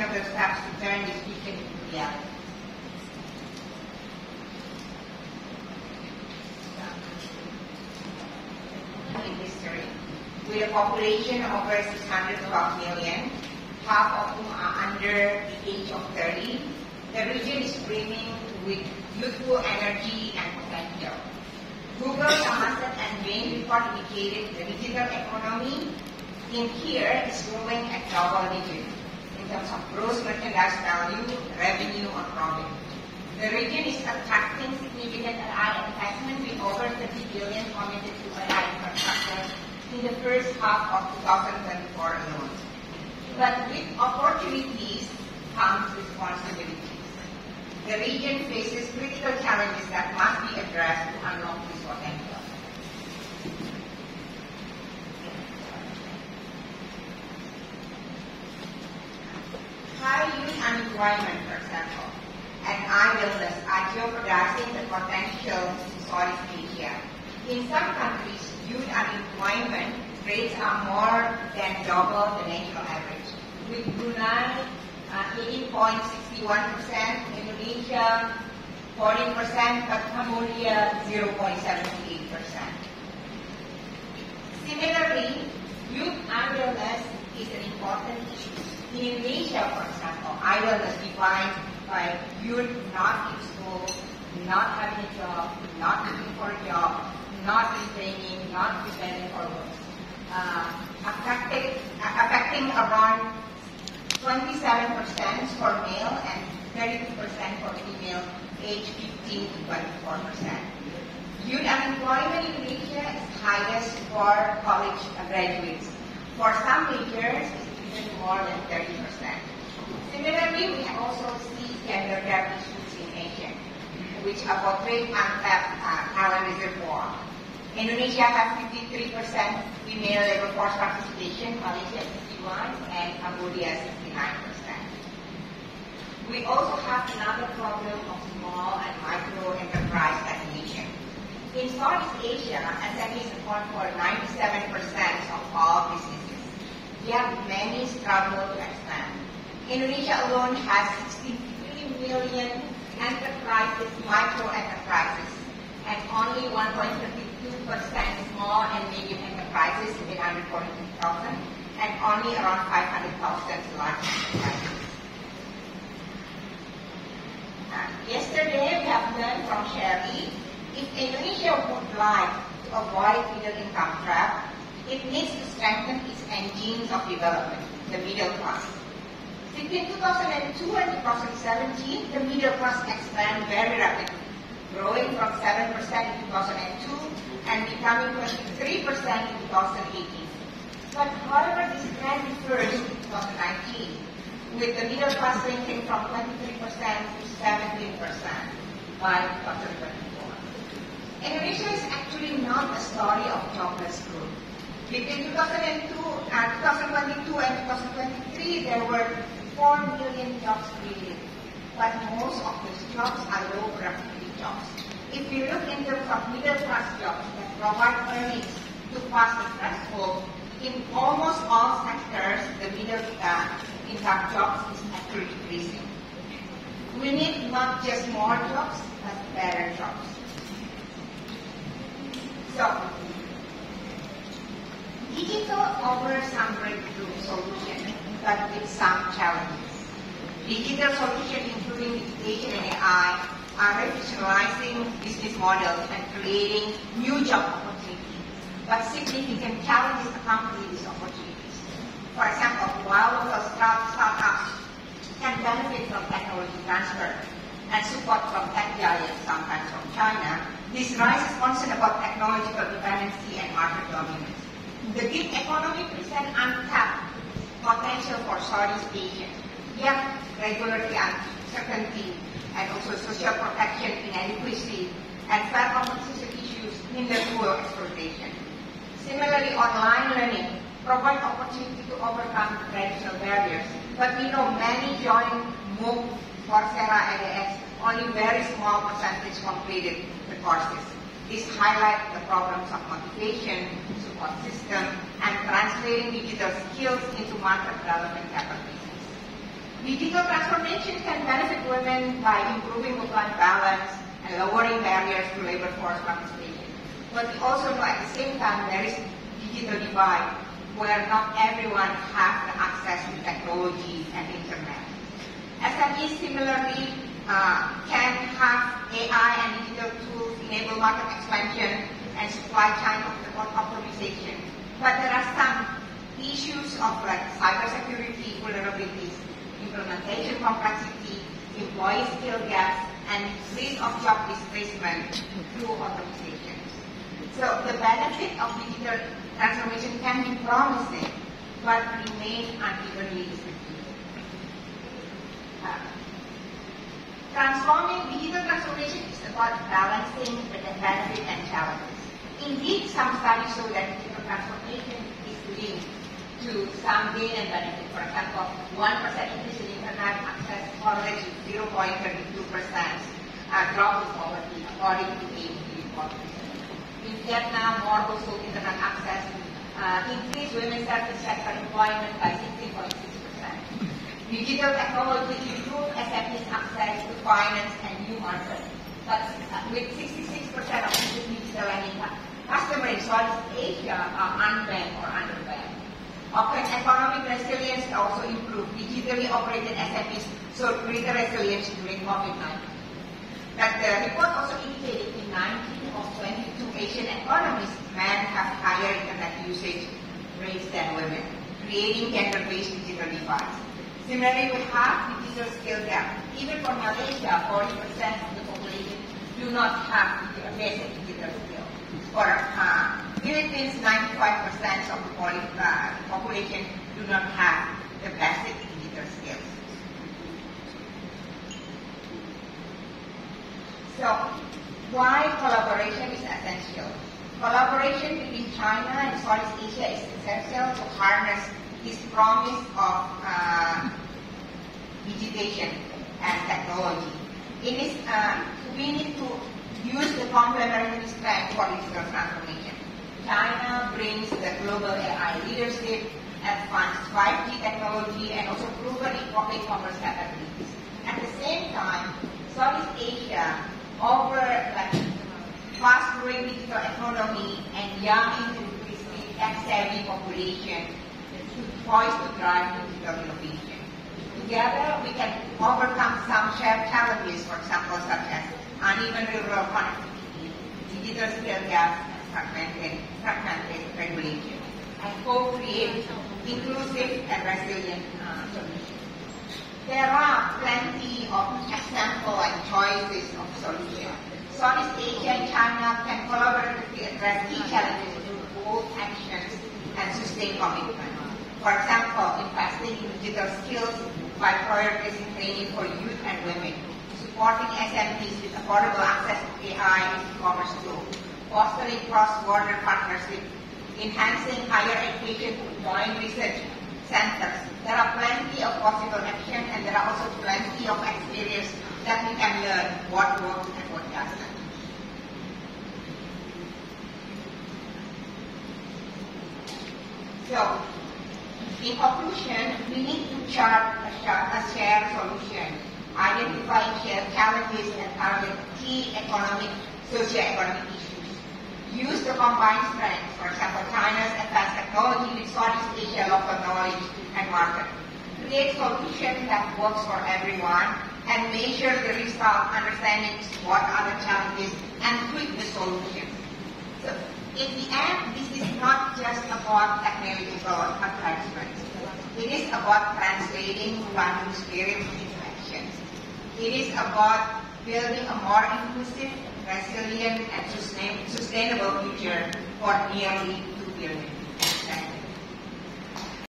of the steps to turn this vision into reality. In history, with a population of over 612 million, half of whom are under the age of 30, the region is brimming with youthful energy and potential. Google's Temasek and Bain report indicated the digital economy in here is growing at double digits in terms of gross merchandise value, revenue, or profit. The region is attracting significant AI investment with over 30 billion committed to AI infrastructure in the first half of 2024 alone. But with opportunities comes responsibilities. The region faces critical challenges that must be addressed to unlock this potential. High youth unemployment, for example, and idleness are jeopardizing the potential in Southeast Asia. In some countries, youth unemployment rates are more than double the national average, with Brunei 18.61%, Indonesia 14%, but Cambodia 0.78%. Similarly, youth idleness is an important issue. In Indonesia, for example, idleness defined by youth not in school, not having a job, not looking for a job, not in training, not preparing for work, affecting around 27% for male and 32% for female aged 15 to 24%. Youth unemployment in Indonesia is highest for college graduates. For some majors, it's even more than 30%. Similarly, we also see gender gap issues in Asia, which are portrayed untapped talent reservoir. Indonesia has 53% female labor force participation, Malaysia 51%, and Cambodia 69%. We also have another problem of small and micro enterprise stagnation. In Southeast Asia, SMEs account for 97% of all businesses. Yet many struggle to expand. Indonesia alone has 63 million enterprises, micro enterprises, and only 1.32% small and medium enterprises with under 42,000, and only around 500,000 large enterprises. Yesterday, we have learned from Sherry, if Indonesia would like to avoid middle income trap, it needs to strengthen its engines of development, the middle class. Between 2002 and 2017, the middle class expanded very rapidly, growing from 7% in 2002 and becoming 23% in 2018. But however, this trend reversed in 2019, with the middle class shrinking from 23% to 17% by 2024. Indonesia is actually not a story of jobless growth. Between 2022 and 2023, there were 4 million jobs created, but most of those jobs are low productivity jobs. If you look in terms of middle class jobs that provide earnings to pass the threshold, in almost all sectors, the middle income jobs is actually decreasing. We need not just more jobs, but better jobs. So, digital offers some breakthrough solutions, but with some challenges. Digital solutions, including digitization and AI, are revolutionizing business models and creating new job opportunities, but significant challenges accompany these opportunities. For example, while local startups can benefit from technology transfer and support from tech giants, sometimes from China, this raises concern about technological dependency and market dominance. The gig economy presents untapped potential for Southeast Asia, yet regulatory uncertainty and also social protection inadequacy and fair compensation issues hinder full exploitation. Similarly, online learning provides opportunity to overcome traditional barriers, but we know many join MOOC, Coursera, edX, only very small percentage completed the courses. This highlights the problems of motivation, support system, and translating digital skills into market relevant capabilities. Digital transformation can benefit women by improving work-life balance and lowering barriers to labor force participation. But we also know at the same time there is digital divide where not everyone has the access to technology and internet. SMEs similarly can have AI and digital tools enable market expansion and supply chain optimization. But there are some issues of like cybersecurity vulnerabilities, implementation complexity, employee skill gaps, and risk of job displacement through automation. So the benefit of digital transformation can be promising, but remain unevenly distributed. Digital transformation is about balancing the benefit and challenges. Indeed, some studies show that digital transformation is linked to some gain and benefit. For example, 1% increase in internet access correlates with 0.32% drop in poverty, according to the report. In Vietnam, more household internet access increased women's service sector employment by 16.6%. Digital technology improved SMEs access to finance and new markets. But with 66% of digital lending customers in Southeast Asia are unbanked or underbanked. Open economic resilience also improved. Digitally operated SMEs showed greater resilience during COVID-19. But the report also indicated in 19 of 22 Asian economies, men have higher internet usage rates than women, creating gender-based digital divides. Similarly, we have digital skill gap. Even for Malaysia, 40% of the population do not have basic digital skills. For Philippines, 95% of the population do not have the basic digital skills. So, why collaboration is essential? Collaboration between China and Southeast Asia is essential to harness this promise of digitization and technology. We need to use the complementary strength for digital transformation. China brings the global AI leadership, advanced 5G technology, and also proven e-commerce capabilities. At the same time, Southeast Asia offers fast-growing digital economy and young, increasingly tech-savvy population poised to drive digital innovation. Together, we can overcome some shared challenges, for example, such as uneven rural connectivity, digital skill gaps, and fragmented regulation, and co-create inclusive and resilient solutions. There are plenty of examples and choices of solutions. Southeast Asia and China can collaboratively address key challenges through bold actions and sustained commitment. For example, investing in digital skills by prioritizing training for youth and women, supporting SMEs with affordable access to AI and e-commerce tools, fostering cross-border partnerships, enhancing higher education through joint research centers. There are plenty of possible action, and there are also plenty of experience that we can learn what works and what doesn't. So, in conclusion, we need to chart a shared solution, identifying shared challenges and target key economic, socio-economic issues. Use the combined strengths, for example, China's advanced technology with Southeast Asia local knowledge and market. Create solutions that works for everyone and measure the result, understanding what are the challenges and tweak the solutions. So, in the end, this is not just about technological advancements. It is about translating planning spirit into actions. It is about building a more inclusive, resilient, and sustainable future for nearly 2 billion.